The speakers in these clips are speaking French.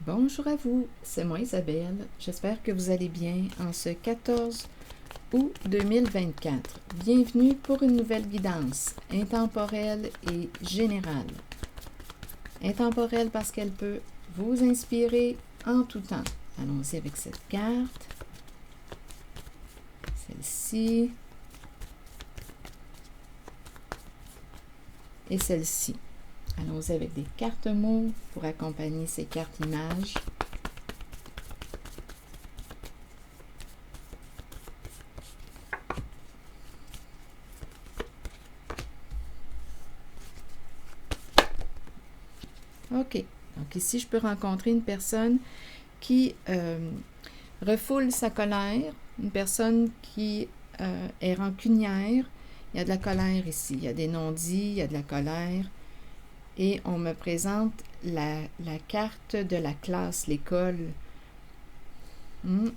Bonjour à vous, c'est moi Isabelle. J'espère que vous allez bien en ce 14 août 2024. Bienvenue pour une nouvelle guidance intemporelle et générale. Intemporelle parce qu'elle peut vous inspirer en tout temps. Allons-y avec cette carte. Celle-ci. Et celle-ci. Allons-y avec des cartes mots pour accompagner ces cartes images. OK. Donc ici, je peux rencontrer une personne qui refoule sa colère, une personne qui est rancunière. Il y a de la colère ici, il y a des non-dits, il y a de la colère. Et on me présente la carte de la classe, l'école. Une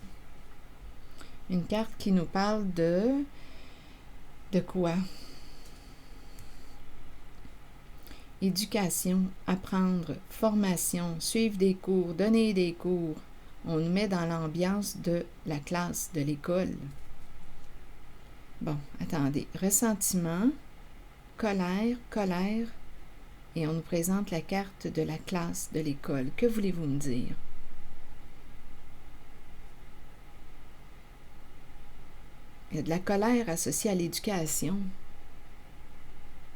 carte qui nous parle de quoi? Éducation, apprendre, formation, suivre des cours, donner des cours. On nous met dans l'ambiance de la classe, de l'école. Bon, attendez. Ressentiment, colère, et on nous présente la carte de la classe, de l'école. Que voulez-vous me dire? Il y a de la colère associée à l'éducation.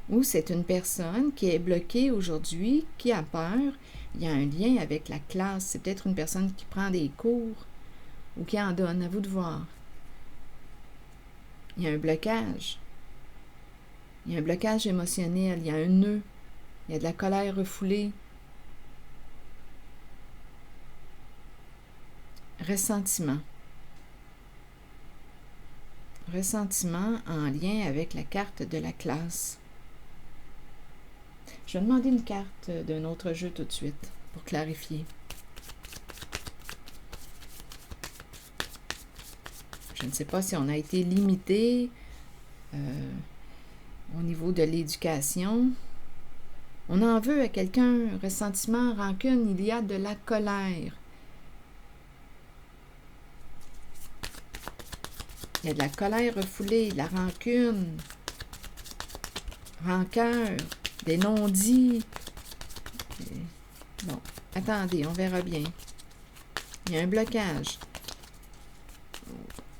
Ou c'est une personne qui est bloquée aujourd'hui, qui a peur. Il y a un lien avec la classe. C'est peut-être une personne qui prend des cours ou qui en donne. À vous de voir. Il y a un blocage. Il y a un blocage émotionnel. Il y a un nœud. Il y a de la colère refoulée. Ressentiment. Ressentiment en lien avec la carte de la classe. Je vais demander une carte d'un autre jeu tout de suite pour clarifier. Je ne sais pas si on a été limité au niveau de l'éducation. On en veut à quelqu'un, ressentiment, rancune, il y a de la colère. Il y a de la colère refoulée, de la rancune, rancœur, des non-dits. Bon, attendez, on verra bien. Il y a un blocage.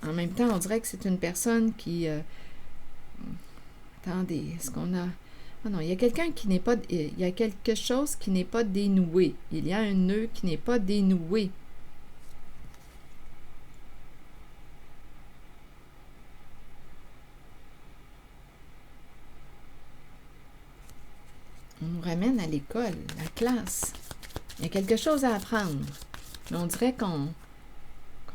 En même temps, on dirait que c'est une personne qui... Attendez, est-ce qu'on a... Ah non, il y a quelqu'un qui n'est pas... Il y a quelque chose qui n'est pas dénoué. Il y a un nœud qui n'est pas dénoué. On nous ramène à l'école, la classe. Il y a quelque chose à apprendre. Mais on dirait qu'on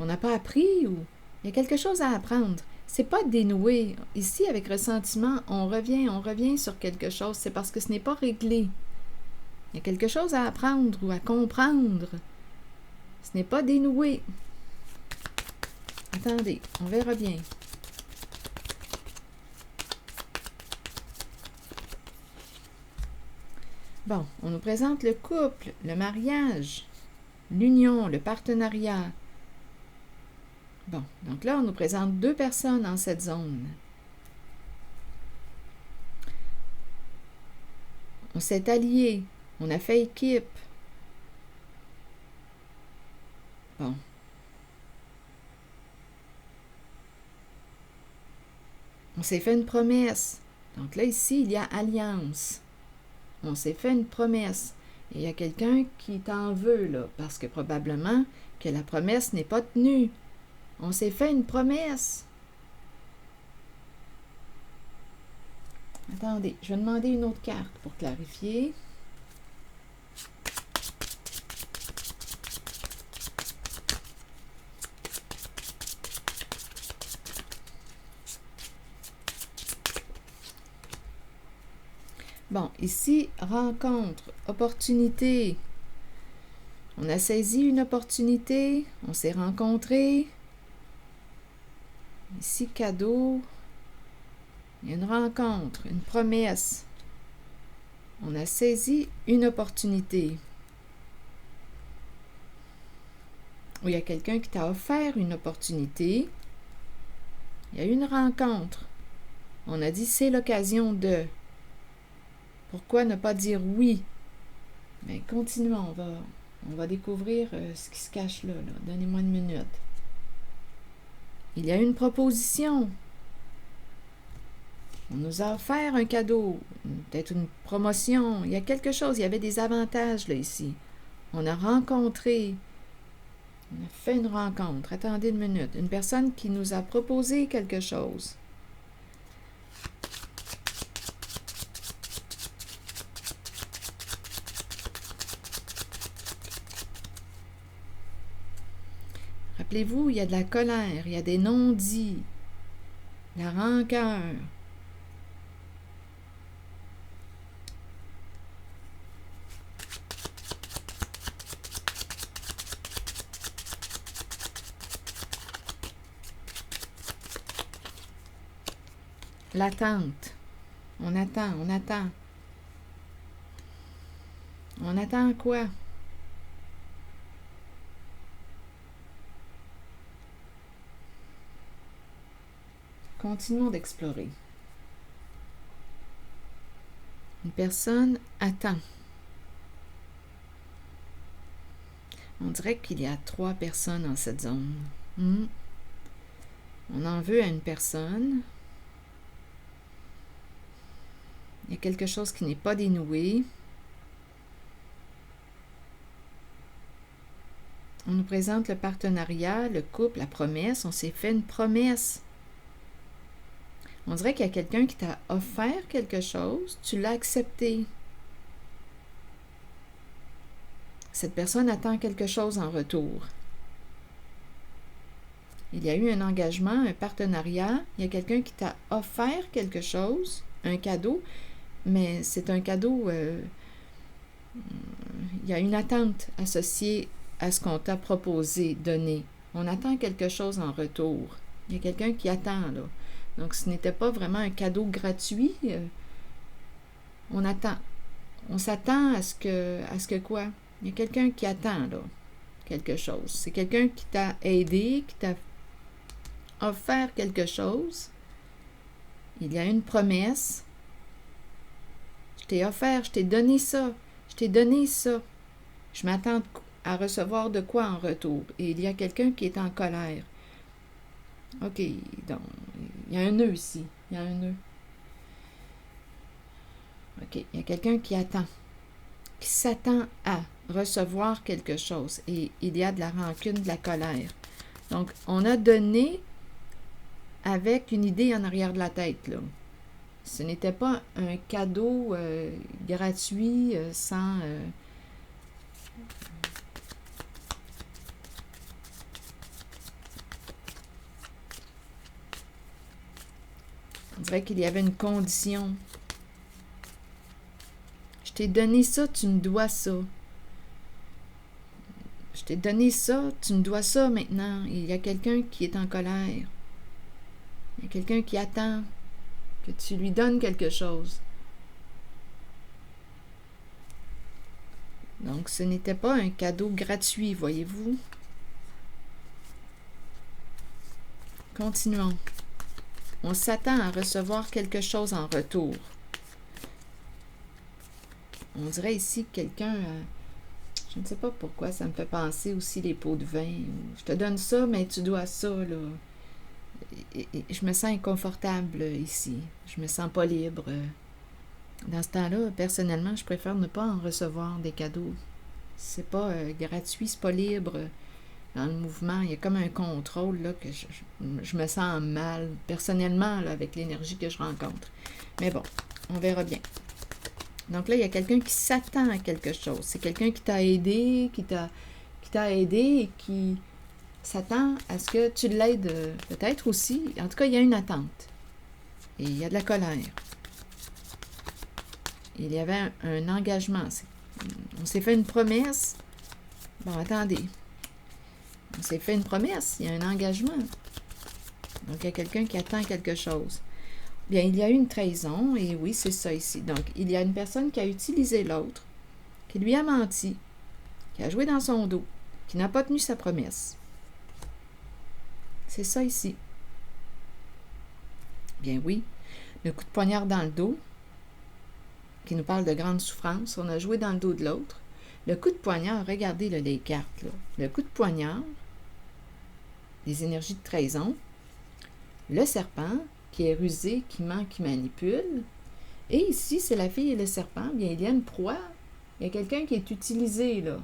n'a pas appris ou... Il y a quelque chose à apprendre. C'est pas dénoué. Ici, avec ressentiment, on revient sur quelque chose. C'est parce que ce n'est pas réglé. Il y a quelque chose à apprendre ou à comprendre. Ce n'est pas dénoué. Attendez, on verra bien. Bon, on nous présente le couple, le mariage, l'union, le partenariat. Bon, donc là, on nous présente deux personnes en cette zone. On s'est alliés, on a fait équipe. Bon. On s'est fait une promesse. Donc là, ici, il y a alliance. On s'est fait une promesse. Et il y a quelqu'un qui t'en veut, là, parce que probablement que la promesse n'est pas tenue. On s'est fait une promesse. Attendez, je vais demander une autre carte pour clarifier. Bon, ici, rencontre, opportunité. On a saisi une opportunité, on s'est rencontrés. Ici, cadeau. Il y a une rencontre, une promesse. On a saisi une opportunité. ou il y a quelqu'un qui t'a offert une opportunité. Il y a eu une rencontre. On a dit c'est l'occasion de. Pourquoi ne pas dire oui? Mais continuons, on va découvrir ce qui se cache là. Donnez-moi une minute. Il y a une proposition. On nous a offert un cadeau, peut-être une promotion. Il y a quelque chose, il y avait des avantages là ici. On a rencontré, on a fait une rencontre. Attendez une minute. Une personne qui nous a proposé quelque chose. Rappelez-vous, il y a de la colère, il y a des non-dits, la rancœur. L'attente. On attend, on attend. On attend quoi? Continuons d'explorer. Une personne attend. On dirait qu'il y a 3 personnes dans cette zone. On en veut à une personne. Il y a quelque chose qui n'est pas dénoué. On nous présente le partenariat, le couple, la promesse. On s'est fait une promesse. On dirait qu'il y a quelqu'un qui t'a offert quelque chose, tu l'as accepté. Cette personne attend quelque chose en retour. Il y a eu un engagement, un partenariat. Il y a quelqu'un qui t'a offert quelque chose, un cadeau, mais c'est un cadeau, il y a une attente associée à ce qu'on t'a proposé, donné. On attend quelque chose en retour. Il y a quelqu'un qui attend, là. Donc, ce n'était pas vraiment un cadeau gratuit. On attend. On s'attend à ce que quoi? Il y a quelqu'un qui attend, là, quelque chose. C'est quelqu'un qui t'a aidé, qui t'a offert quelque chose. Il y a une promesse. Je t'ai offert, je t'ai donné ça. Je t'ai donné ça. Je m'attends à recevoir de quoi en retour? Et il y a quelqu'un qui est en colère. OK, donc, il y a un nœud ici. Il y a un nœud. OK, il y a quelqu'un qui attend, qui s'attend à recevoir quelque chose. Et il y a de la rancune, de la colère. Donc, on a donné avec une idée en arrière de la tête, là. Ce n'était pas un cadeau gratuit, sans... On dirait qu'il y avait une condition. Je t'ai donné ça, tu me dois ça. Je t'ai donné ça, tu me dois ça maintenant. Il y a quelqu'un qui est en colère. Il y a quelqu'un qui attend que tu lui donnes quelque chose. Donc, ce n'était pas un cadeau gratuit, voyez-vous. Continuons. On s'attend à recevoir quelque chose en retour. On dirait ici que quelqu'un... je ne sais pas pourquoi, ça me fait penser aussi les pots de vin. Je te donne ça, mais tu dois ça, là. Et je me sens inconfortable ici. Je me sens pas libre. Dans ce temps-là, personnellement, je préfère ne pas en recevoir des cadeaux. C'est pas gratuit, c'est pas libre. Dans le mouvement, il y a comme un contrôle là, que je me sens mal, personnellement, là, avec l'énergie que je rencontre. Mais bon, on verra bien. Donc là, il y a quelqu'un qui s'attend à quelque chose. C'est quelqu'un qui t'a aidé, qui t'a aidé et qui s'attend à ce que tu l'aides peut-être aussi. En tout cas, il y a une attente. Et il y a de la colère. Il y avait un engagement. On s'est fait une promesse. Bon, attendez. On s'est fait une promesse. Il y a un engagement. Donc, il y a quelqu'un qui attend quelque chose. Bien, il y a eu une trahison. Et oui, c'est ça ici. Donc, il y a une personne qui a utilisé l'autre, qui lui a menti, qui a joué dans son dos. qui n'a pas tenu sa promesse. C'est ça ici. Bien oui, le coup de poignard dans le dos, qui nous parle de grande souffrance, on a joué dans le dos de l'autre. Le coup de poignard, regardez là, les cartes, là. Le coup de poignard, les énergies de trahison, le serpent, qui est rusé, qui ment, qui manipule. Et ici, c'est la fille et le serpent. Bien, il y a une proie. Il y a quelqu'un qui est utilisé, là.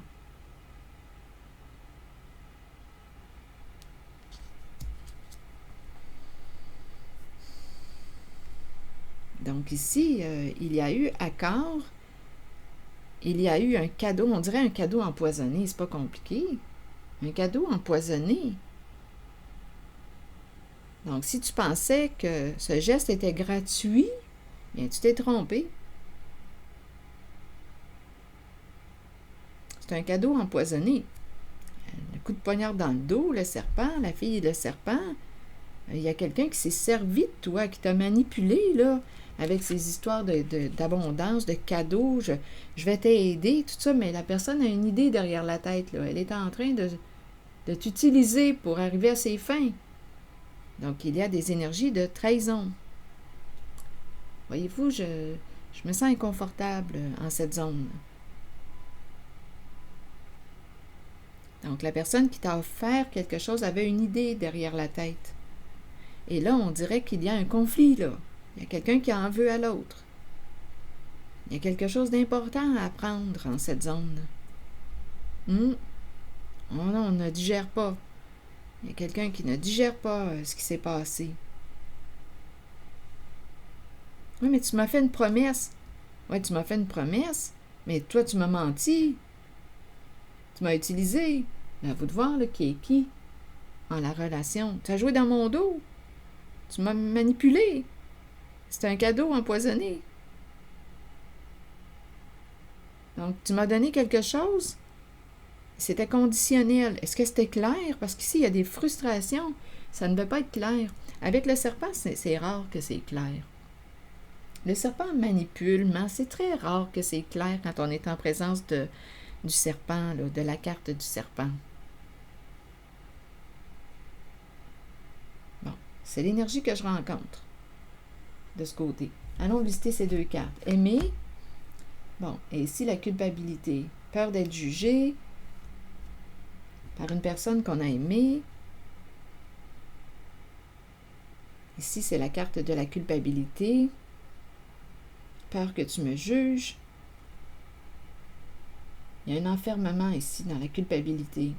Donc ici, il y a eu accord, il y a eu un cadeau, on dirait un cadeau empoisonné, c'est pas compliqué. Un cadeau empoisonné. Donc si tu pensais que ce geste était gratuit, bien tu t'es trompé. C'est un cadeau empoisonné. Le coup de poignard dans le dos, le serpent, la fille et le serpent. Il y a quelqu'un qui s'est servi de toi, qui t'a manipulé, là, avec ces histoires d'abondance, de cadeaux, je vais t'aider, tout ça, mais la personne a une idée derrière la tête, là. Elle est en train de t'utiliser pour arriver à ses fins. Donc, il y a des énergies de trahison. Voyez-vous, je me sens inconfortable en cette zone. Donc, la personne qui t'a offert quelque chose avait une idée derrière la tête. Et là, on dirait qu'il y a un conflit, là. Il y a quelqu'un qui en veut à l'autre. Il y a quelque chose d'important à apprendre en cette zone. Oh non, on ne digère pas. Il y a quelqu'un qui ne digère pas ce qui s'est passé. Oui, mais tu m'as fait une promesse. Oui, tu m'as fait une promesse, mais toi, tu m'as menti. Tu m'as utilisé. À vous de voir là, qui est qui en la relation. Tu as joué dans mon dos. Tu m'as manipulé. C'est un cadeau empoisonné. Donc, tu m'as donné quelque chose. C'était conditionnel. Est-ce que c'était clair? Parce qu'ici, il y a des frustrations. Ça ne peut pas être clair. Avec le serpent, c'est rare que c'est clair. Le serpent manipule, mais c'est très rare que c'est clair quand on est en présence du serpent, là, de la carte du serpent. Bon, c'est l'énergie que je rencontre de ce côté. Allons visiter ces deux cartes. Aimer. Bon, et ici, la culpabilité. Peur d'être jugé par une personne qu'on a aimée. Ici, c'est la carte de la culpabilité. Peur que tu me juges. Il y a un enfermement ici dans la culpabilité.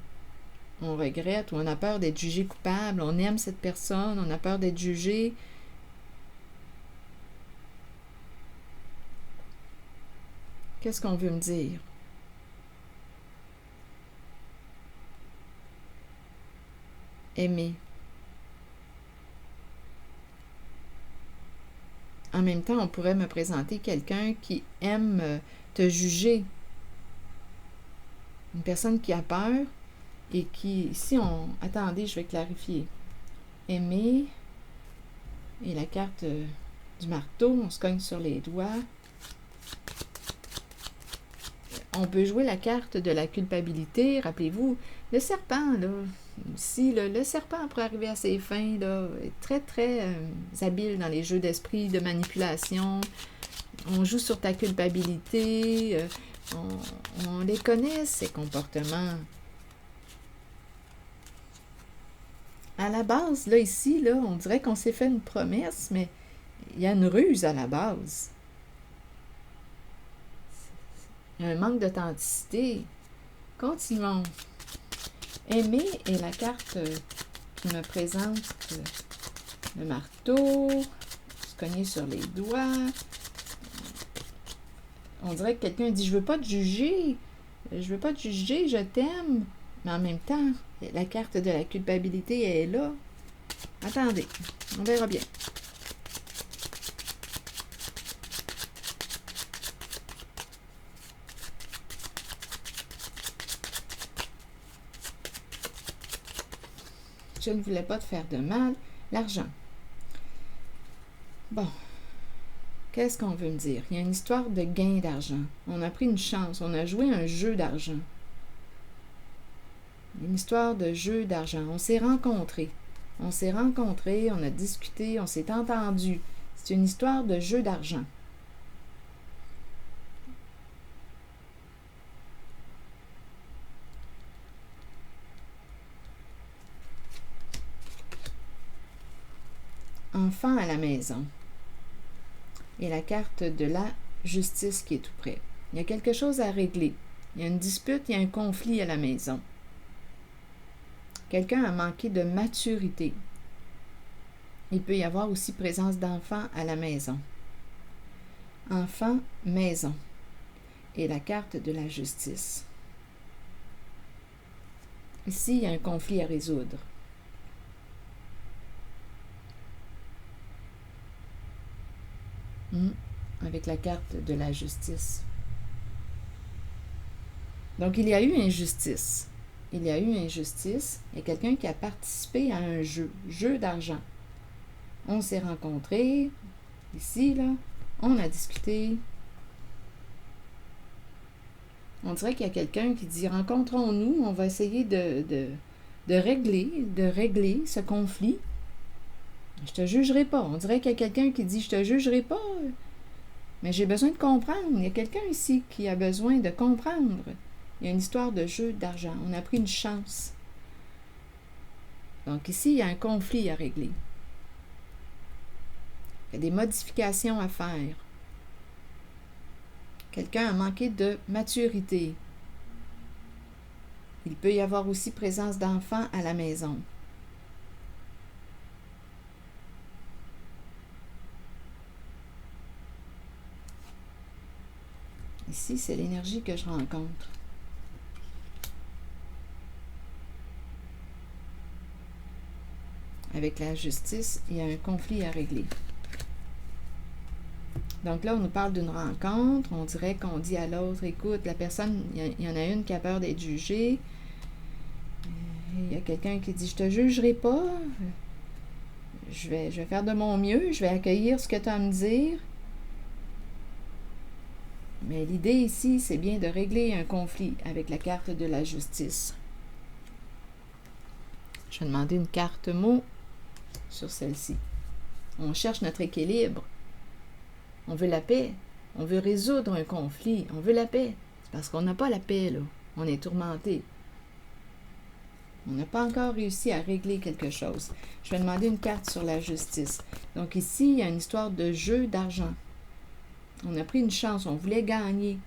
On regrette ou on a peur d'être jugé coupable. On aime cette personne, on a peur d'être jugé. Qu'est-ce qu'on veut me dire? Aimer. En même temps, on pourrait me présenter quelqu'un qui aime te juger. Une personne qui a peur et qui... Ici, attendez, je vais clarifier. Aimer. Et la carte du marteau, on se cogne sur les doigts. On peut jouer la carte de la culpabilité. Rappelez-vous, le serpent, là. Ici, le serpent, pour arriver à ses fins, là, est très, très habile dans les jeux d'esprit, de manipulation. On joue sur ta culpabilité. On les connaît, ces comportements. À la base, là, ici, là, on dirait qu'on s'est fait une promesse, mais il y a une ruse à la base. Il y a un manque d'authenticité. Continuons. Aimer est la carte qui me présente le marteau, se cogner sur les doigts. On dirait que quelqu'un dit « Je veux pas te juger, je t'aime ». Mais en même temps, la carte de la culpabilité est là. Attendez, on verra bien. Je ne voulais pas te faire de mal. L'argent. Bon. Qu'est-ce qu'on veut me dire? Il y a une histoire de gain d'argent. On a pris une chance. On a joué un jeu d'argent. Une histoire de jeu d'argent. On s'est rencontrés. On s'est rencontrés, on a discuté, on s'est entendu. C'est une histoire de jeu d'argent. Enfant à la maison. Et la carte de la justice qui est tout près. Il y a quelque chose à régler. Il y a une dispute, il y a un conflit à la maison. Quelqu'un a manqué de maturité. Il peut y avoir aussi présence d'enfants à la maison. Enfant, maison. Et la carte de la justice. Ici, il y a un conflit à résoudre. Avec la carte de la justice. Donc, il y a eu injustice. Il y a eu injustice. Il y a quelqu'un qui a participé à un jeu d'argent. On s'est rencontrés, ici, là, on a discuté. On dirait qu'il y a quelqu'un qui dit « Rencontrons-nous, on va essayer de régler ce conflit. Je te jugerai pas. » On dirait qu'il y a quelqu'un qui dit « Je te jugerai pas, mais j'ai besoin de comprendre. » Il y a quelqu'un ici qui a besoin de comprendre. Il y a une histoire de jeu d'argent. On a pris une chance. Donc ici, il y a un conflit à régler. Il y a des modifications à faire. Quelqu'un a manqué de maturité. Il peut y avoir aussi présence d'enfants à la maison. Ici, c'est l'énergie que je rencontre. Avec la justice, il y a un conflit à régler. Donc là, on nous parle d'une rencontre. On dirait qu'on dit à l'autre, écoute, la personne, il y en a une qui a peur d'être jugée. Il y a quelqu'un qui dit, je te jugerai pas. Je vais faire de mon mieux. Je vais accueillir ce que tu as à me dire. Mais l'idée ici, c'est bien de régler un conflit avec la carte de la justice. Je vais demander une carte mot sur celle-ci. On cherche notre équilibre. On veut la paix. On veut résoudre un conflit. On veut la paix. C'est parce qu'on n'a pas la paix, là. On est tourmenté. On n'a pas encore réussi à régler quelque chose. Je vais demander une carte sur la justice. Donc ici, il y a une histoire de jeu d'argent. On a pris une chance. On voulait gagner.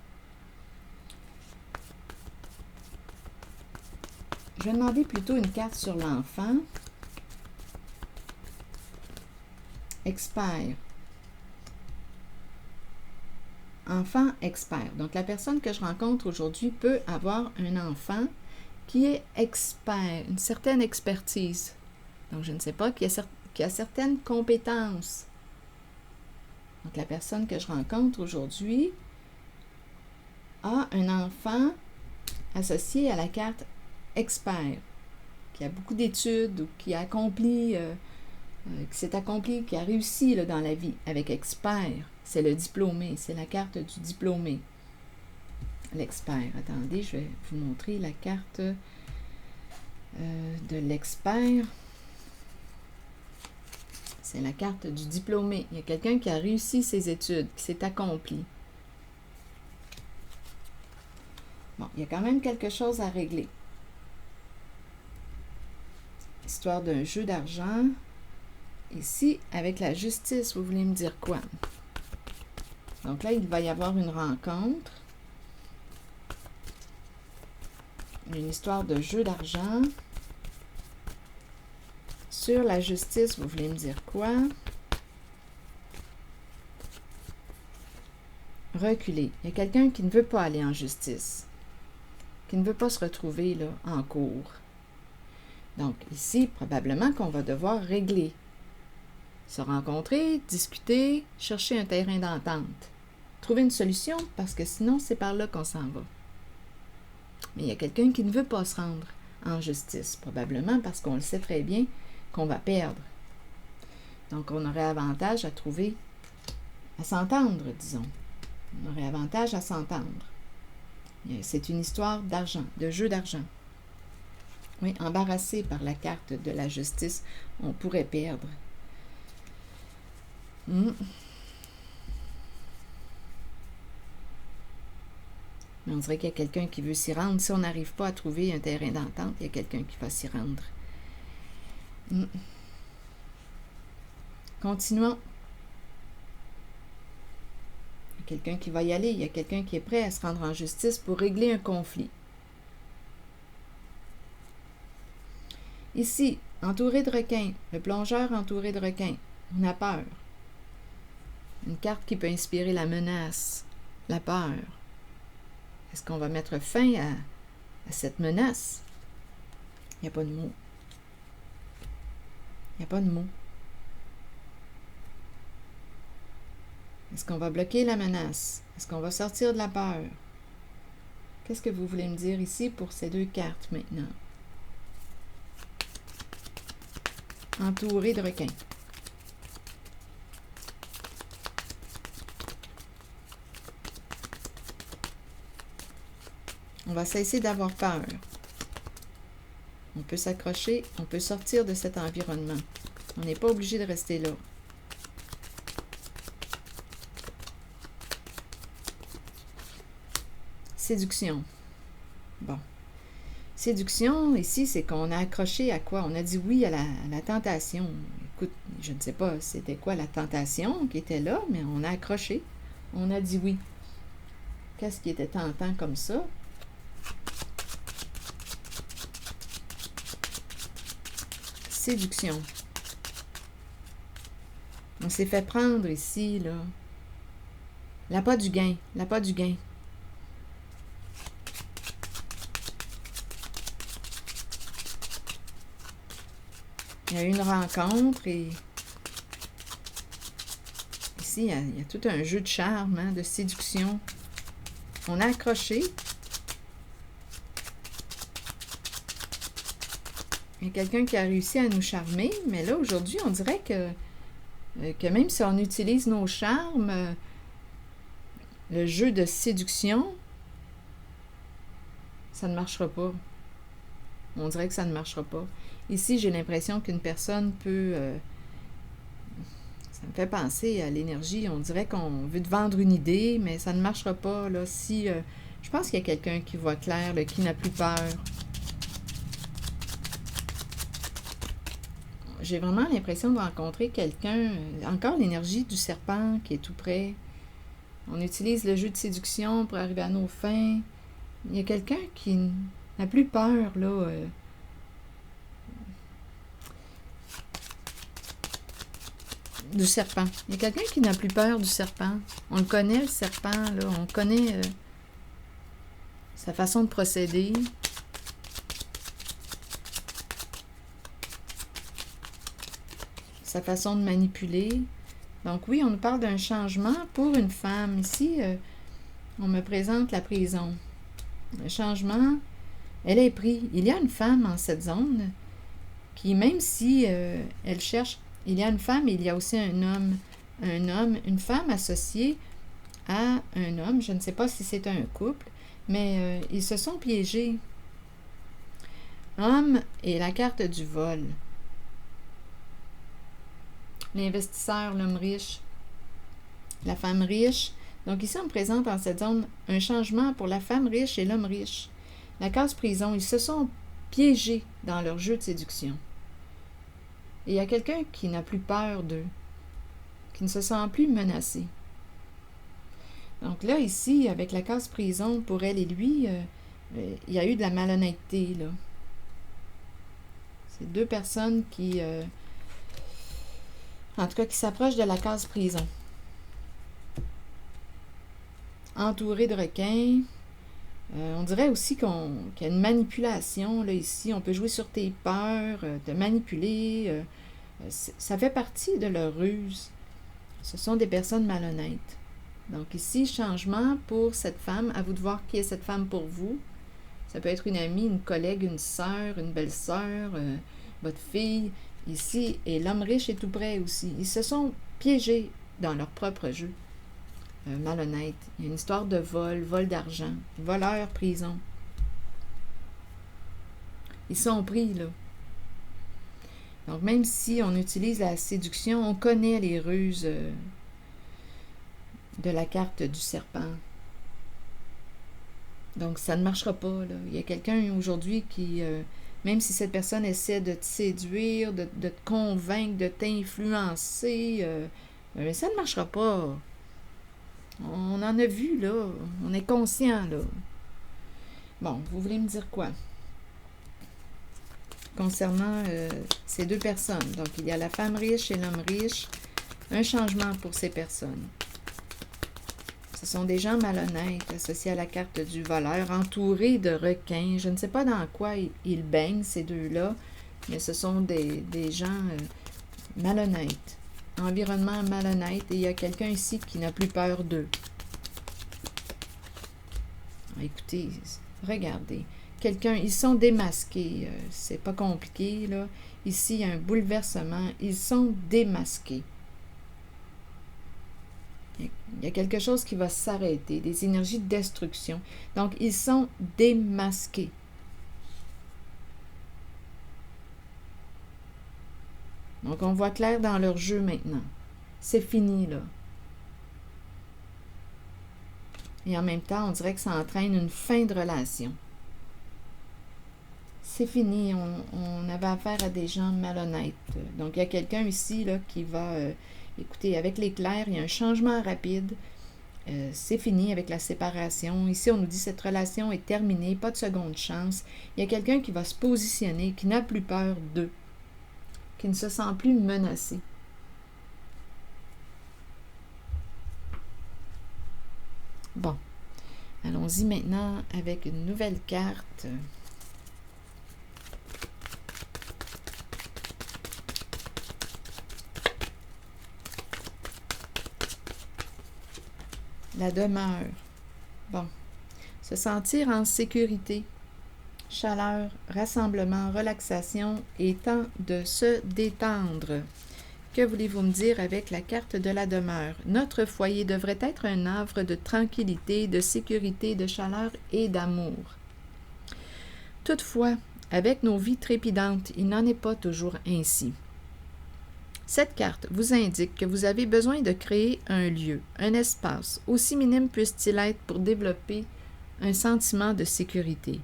Je vais demander plutôt une carte sur l'enfant. Expert. Enfant expert. Donc, la personne que je rencontre aujourd'hui peut avoir un enfant qui est expert, une certaine expertise. Donc, je ne sais pas, qui a certaines compétences. Donc, la personne que je rencontre aujourd'hui a un enfant associé à la carte expert, qui a beaucoup d'études ou qui a accompli, qui s'est accompli, qui a réussi là, dans la vie avec expert. C'est le diplômé, c'est la carte du diplômé. L'expert. Attendez, je vais vous montrer la carte de l'expert. C'est la carte du diplômé. Il y a quelqu'un qui a réussi ses études, qui s'est accompli. Bon, il y a quand même quelque chose à régler. Histoire d'un jeu d'argent. Ici, avec la justice, vous voulez me dire quoi? Donc là, il va y avoir une rencontre. Une histoire de jeu d'argent. Sur la justice, vous voulez me dire quoi? Reculer. Il y a quelqu'un qui ne veut pas aller en justice. Qui ne veut pas se retrouver là, en cours. Donc ici, probablement qu'on va devoir régler. Se rencontrer, discuter, chercher un terrain d'entente. Trouver une solution, parce que sinon, c'est par là qu'on s'en va. Mais il y a quelqu'un qui ne veut pas se rendre en justice, probablement parce qu'on le sait très bien qu'on va perdre. Donc, on aurait avantage à trouver, à s'entendre, disons. On aurait avantage à s'entendre. C'est une histoire d'argent, de jeu d'argent. Oui, embarrassé par la carte de la justice, on pourrait perdre. Mais on dirait qu'il y a quelqu'un qui veut s'y rendre. Si on n'arrive pas à trouver un terrain d'entente, il y a quelqu'un qui va s'y rendre. Continuons. Il y a quelqu'un qui va y aller. Il y a quelqu'un qui est prêt à se rendre en justice pour régler un conflit. Ici, entouré de requins. Le plongeur entouré de requins. On a peur. Une carte qui peut inspirer la menace, la peur. Est-ce qu'on va mettre fin à cette menace? Il n'y a pas de mots. Il n'y a pas de mots. Est-ce qu'on va bloquer la menace? Est-ce qu'on va sortir de la peur? Qu'est-ce que vous voulez me dire ici pour ces deux cartes maintenant? Entouré de requins. On va cesser d'avoir peur. On peut s'accrocher, on peut sortir de cet environnement. On n'est pas obligé de rester là. Séduction. Bon. Séduction, ici, c'est qu'on a accroché à quoi? On a dit oui à la tentation. Écoute, je ne sais pas c'était quoi la tentation qui était là, mais on a accroché. On a dit oui. Qu'est-ce qui était tentant comme ça? Séduction. On s'est fait prendre ici, là. L'appât du gain. L'appât du gain. Il y a eu une rencontre et ici, il y a tout un jeu de charme, hein, de séduction. On a accroché. Il y a quelqu'un qui a réussi à nous charmer, mais là, aujourd'hui, on dirait que même si on utilise nos charmes, le jeu de séduction, ça ne marchera pas. On dirait que ça ne marchera pas. Ici, j'ai l'impression qu'une personne peut... ça me fait penser à l'énergie. On dirait qu'on veut te vendre une idée, mais ça ne marchera pas. Là, si, je pense qu'il y a quelqu'un qui voit clair, là, qui n'a plus peur. J'ai vraiment l'impression de rencontrer quelqu'un... encore l'énergie du serpent qui est tout près. On utilise le jeu de séduction pour arriver à nos fins. Il y a quelqu'un qui n'a plus peur, là... du serpent. Il y a quelqu'un qui n'a plus peur du serpent. On le connaît, le serpent, là. On connaît sa façon de procéder. Sa façon de manipuler. Donc oui, on nous parle d'un changement pour une femme. Ici, on me présente la prison. Le changement, elle est prise. Il y a une femme en cette zone qui, même si elle cherche... Il y a une femme et il y a aussi un homme. Un homme, une femme associée à un homme. Je ne sais pas si c'est un couple, mais ils se sont piégés. Homme et la carte du vol. L'investisseur, l'homme riche. La femme riche. Donc ici, on me présente en cette zone un changement pour la femme riche et l'homme riche. La case prison, ils se sont piégés dans leur jeu de séduction. Et il y a quelqu'un qui n'a plus peur d'eux, qui ne se sent plus menacé. Donc là, ici, avec la case prison, pour elle et lui, il y a eu de la malhonnêteté, là. C'est deux personnes qui, en tout cas, qui s'approchent de la case prison. Entouré de requins. On dirait aussi qu'il y a une manipulation, là, ici. On peut jouer sur tes peurs, te manipuler. Ça fait partie de leur ruse. Ce sont des personnes malhonnêtes. Donc ici, changement pour cette femme. À vous de voir qui est cette femme pour vous. Ça peut être une amie, une collègue, une sœur, une belle-sœur, votre fille. Ici, et l'homme riche est tout près aussi. Ils se sont piégés dans leur propre jeu. Malhonnête. Il y a une histoire de vol d'argent, voleur, prison. Ils sont pris, là. Donc, même si on utilise la séduction, on connaît les ruses de la carte du serpent. Donc, ça ne marchera pas, là. Il y a quelqu'un aujourd'hui qui, même si cette personne essaie de te séduire, de te convaincre, de t'influencer, ça ne marchera pas. On en a vu, là. On est conscient, là. Bon, vous voulez me dire quoi? Concernant ces deux personnes. Donc, il y a la femme riche et l'homme riche. Un changement pour ces personnes. Ce sont des gens malhonnêtes associés à la carte du voleur, entourés de requins. Je ne sais pas dans quoi ils baignent, ces deux-là, mais ce sont des gens malhonnêtes. Environnement malhonnête. Et il y a quelqu'un ici qui n'a plus peur d'eux. Écoutez, regardez. Ils sont démasqués. C'est pas compliqué, là. Ici, il y a un bouleversement. Ils sont démasqués. Il y a quelque chose qui va s'arrêter, des énergies de destruction. Donc, ils sont démasqués. Donc, on voit clair dans leur jeu maintenant. C'est fini, là. Et en même temps, on dirait que ça entraîne une fin de relation. C'est fini, on avait affaire à des gens malhonnêtes. Donc, il y a quelqu'un ici là, qui va... écoutez, avec l'éclair, il y a un changement rapide. C'est fini avec la séparation. Ici, on nous dit que cette relation est terminée, pas de seconde chance. Il y a quelqu'un qui va se positionner, qui n'a plus peur d'eux, qui ne se sent plus menacé. Bon, allons-y maintenant avec une nouvelle carte. La demeure. Bon. Se sentir en sécurité. Chaleur, rassemblement, relaxation et temps de se détendre. Que voulez-vous me dire avec la carte de la demeure? Notre foyer devrait être un havre de tranquillité, de sécurité, de chaleur et d'amour. Toutefois, avec nos vies trépidantes, il n'en est pas toujours ainsi. Cette carte vous indique que vous avez besoin de créer un lieu, un espace, aussi minime puisse-t-il être pour développer un sentiment de sécurité.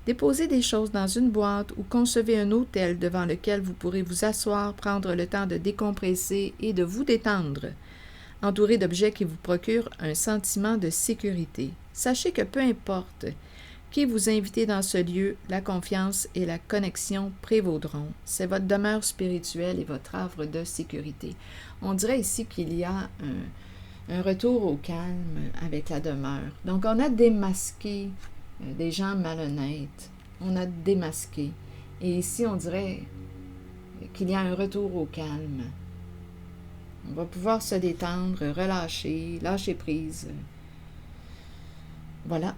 Déposez des choses dans une boîte ou concevez un hôtel devant lequel vous pourrez vous asseoir, prendre le temps de décompresser et de vous détendre, entouré d'objets qui vous procurent un sentiment de sécurité. Sachez que peu importe qui vous invitez dans ce lieu, la confiance et la connexion prévaudront. C'est votre demeure spirituelle et votre havre de sécurité. On dirait ici qu'il y a un retour au calme avec la demeure. Donc, on a démasqué des gens malhonnêtes. On a démasqué. Et ici, on dirait qu'il y a un retour au calme. On va pouvoir se détendre, relâcher, lâcher prise. Voilà.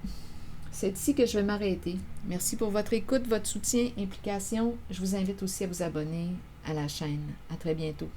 C'est ici que je vais m'arrêter. Merci pour votre écoute, votre soutien, implication. Je vous invite aussi à vous abonner à la chaîne. À très bientôt.